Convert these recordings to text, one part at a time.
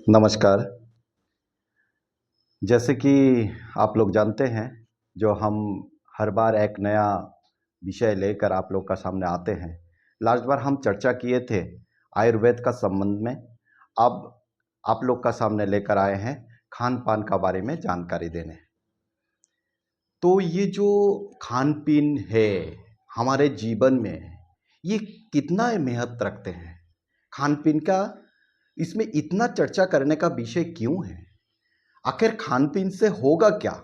नमस्कार। जैसे कि आप लोग जानते हैं, जो हम हर बार एक नया विषय लेकर आप लोग का सामने आते हैं। लास्ट बार हम चर्चा किए थे आयुर्वेद का संबंध में। अब आप लोग का सामने लेकर आए हैं खान-पान का बारे में जानकारी देने। तो ये जो खान-पीन है हमारे जीवन में, ये कितना अहमियत रखते हैं? खान-पीन का इसमें इतना चर्चा करने का विषय क्यों है? आखिर खान-पीन से होगा क्या?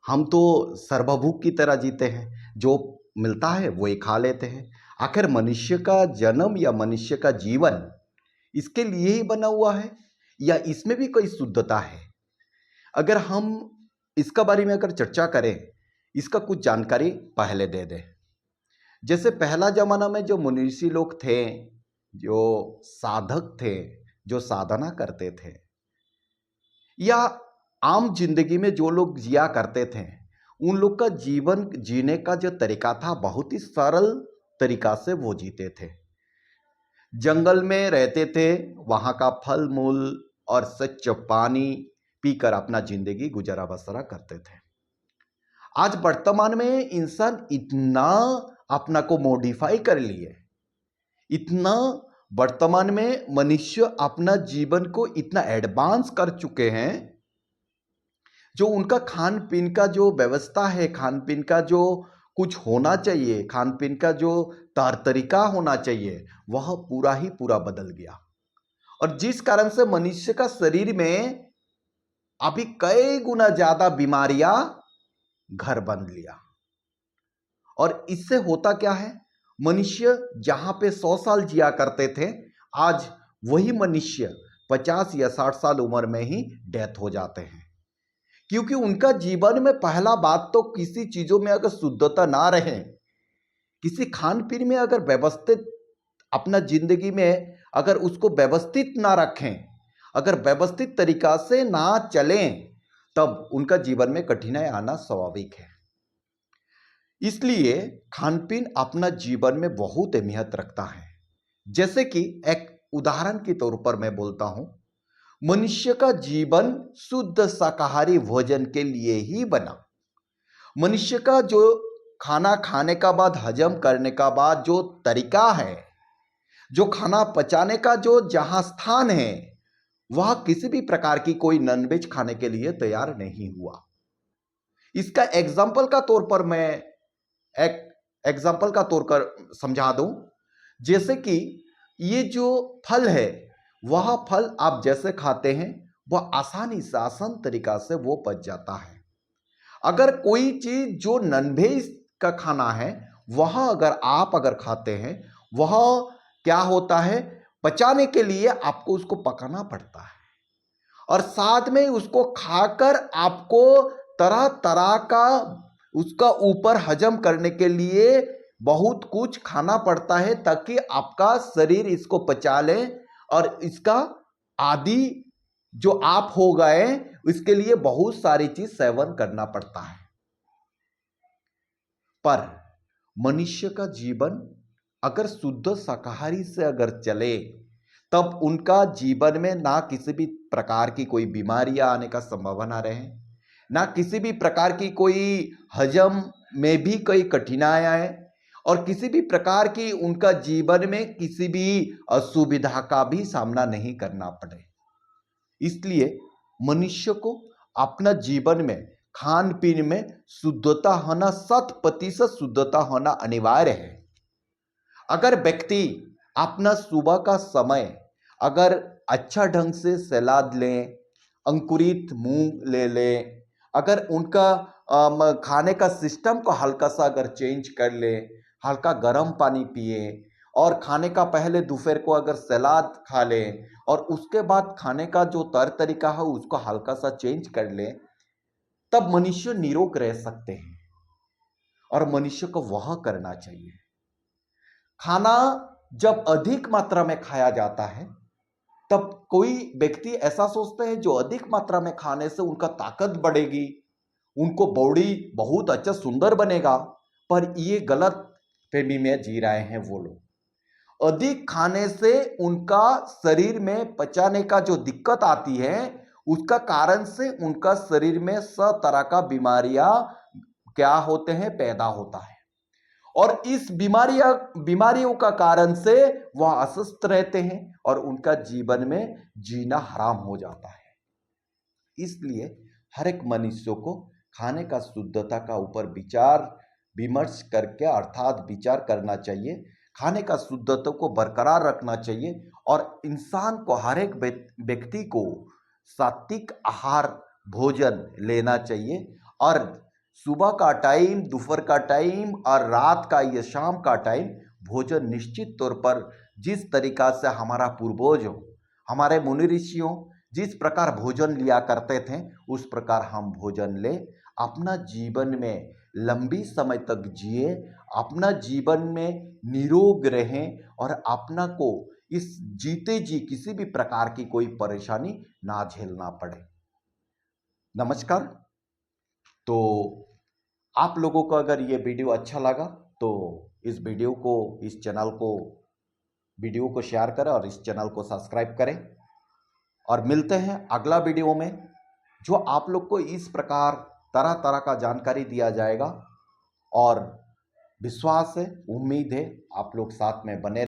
हम तो सर्वभूक की तरह जीते हैं, जो मिलता है वही खा लेते हैं। आखिर मनुष्य का जन्म या मनुष्य का जीवन इसके लिए ही बना हुआ है या इसमें भी कोई शुद्धता है? अगर हम इसका बारे में अगर चर्चा करें, इसका कुछ जानकारी पहले दे दें। जैसे पहला ज़माना में जो मनीषी लोग थे, जो साधक थे, जो साधना करते थे या आम जिंदगी में जो लोग जिया करते थे, उन लोग का जीवन जीने का जो तरीका था बहुत ही सरल तरीका से वो जीते थे। जंगल में रहते थे, वहाँ का फल मूल और स्वच्छ पानी पीकर अपना जिंदगी गुजारा बसरा करते थे। आज वर्तमान में इंसान इतना अपना को मॉडिफाई कर लिए, इतना वर्तमान में मनुष्य अपना जीवन को इतना एडवांस कर चुके हैं, जो उनका खान पीन का जो व्यवस्था है, खान पीन का जो कुछ होना चाहिए, खान पीन का जो तौर तरीका होना चाहिए, वह पूरा ही पूरा बदल गया। और जिस कारण से मनुष्य का शरीर में अभी कई गुना ज्यादा बीमारियां घर बन लिया। और इससे होता क्या है, मनुष्य जहां पे 100 साल जिया करते थे, आज वही मनुष्य 50 या 60 साल उम्र में ही डेथ हो जाते हैं। क्योंकि उनका जीवन में पहला बात तो किसी चीजों में अगर शुद्धता ना रहे, किसी खान पीन में अगर व्यवस्थित अपना जिंदगी में अगर उसको व्यवस्थित ना रखें, अगर व्यवस्थित तरीका से ना चलें, तब उनका जीवन में कठिनाई आना स्वाभाविक है। इसलिए खान पीन अपना जीवन में बहुत अहमियत रखता है। जैसे कि एक उदाहरण के तौर पर मैं बोलता हूं, मनुष्य का जीवन शुद्ध शाकाहारी भोजन के लिए ही बना। मनुष्य का जो खाना खाने का बाद, हजम करने का बाद जो तरीका है, जो खाना पचाने का जो जहां स्थान है, वह किसी भी प्रकार की कोई नॉनवेज खाने के लिए तैयार नहीं हुआ। इसका एग्जाम्पल का तौर पर मैं एक एग्जाम्पल का तौर पर समझा दूं। जैसे कि ये जो फल है, वह फल आप जैसे खाते हैं, वह आसानी से आसान तरीका से वो पच जाता है। अगर कोई चीज जो नॉनवेज का खाना है, वह अगर खाते हैं, वह क्या होता है, पचाने के लिए आपको उसको पकाना पड़ता है और साथ में उसको खाकर आपको तरह तरह का उसका ऊपर हजम करने के लिए बहुत कुछ खाना पड़ता है, ताकि आपका शरीर इसको पचा ले और इसका आदि जो आप हो गए, इसके लिए बहुत सारी चीज सेवन करना पड़ता है। पर मनुष्य का जीवन अगर शुद्ध शाकाहारी से अगर चले, तब उनका जीवन में ना किसी भी प्रकार की कोई बीमारियां आने का संभावना रहे, ना किसी भी प्रकार की कोई हजम में भी कोई कठिनाई आए और किसी भी प्रकार की उनका जीवन में किसी भी असुविधा का भी सामना नहीं करना पड़े। इसलिए मनुष्य को अपना जीवन में खान पीन में शुद्धता होना, 100% शुद्धता होना अनिवार्य है। अगर व्यक्ति अपना सुबह का समय अगर अच्छा ढंग से सलाद लें, अंकुरित मूंग ले लें, अगर उनका खाने का सिस्टम को हल्का सा अगर चेंज कर ले, हल्का गर्म पानी पिए और खाने का पहले दोपहर को अगर सलाद खा ले और उसके बाद खाने का जो तरीका है उसको हल्का सा चेंज कर ले, तब मनुष्य निरोग रह सकते हैं। और मनुष्य को वह करना चाहिए। खाना जब अधिक मात्रा में खाया जाता है, तब कोई व्यक्ति ऐसा सोचते हैं जो अधिक मात्रा में खाने से उनका ताकत बढ़ेगी, उनको बॉडी बहुत अच्छा सुंदर बनेगा, पर ये गलत फहमी में जी रहे हैं वो लोग। अधिक खाने से उनका शरीर में पचाने का जो दिक्कत आती है, उसका कारण से उनका शरीर में सब तरह का बीमारियां क्या होते हैं, पैदा होता है। और इस बीमारियों का कारण से वह अस्वस्थ रहते हैं और उनका जीवन में जीना हराम हो जाता है। इसलिए हर एक मनुष्य को खाने का शुद्धता का ऊपर विचार विमर्श करके अर्थात विचार करना चाहिए। खाने का शुद्धता को बरकरार रखना चाहिए और इंसान को हर एक व्यक्ति को सात्विक आहार भोजन लेना चाहिए और सुबह का टाइम, दोपहर का टाइम और रात का या शाम का टाइम भोजन निश्चित तौर पर जिस तरीका से हमारा पूर्वजों, हमारे मुनि ऋषियों जिस प्रकार भोजन लिया करते थे, उस प्रकार हम भोजन ले, अपना जीवन में लंबी समय तक जिए, अपना जीवन में निरोग रहें और अपना को इस जीते जी किसी भी प्रकार की कोई परेशानी ना झेलना पड़े। नमस्कार। तो आप लोगों को अगर ये वीडियो अच्छा लगा तो इस वीडियो को शेयर करें और इस चैनल को सब्सक्राइब करें और मिलते हैं अगला वीडियो में, जो आप लोग को इस प्रकार तरह तरह का जानकारी दिया जाएगा और विश्वास है, उम्मीद है आप लोग साथ में बने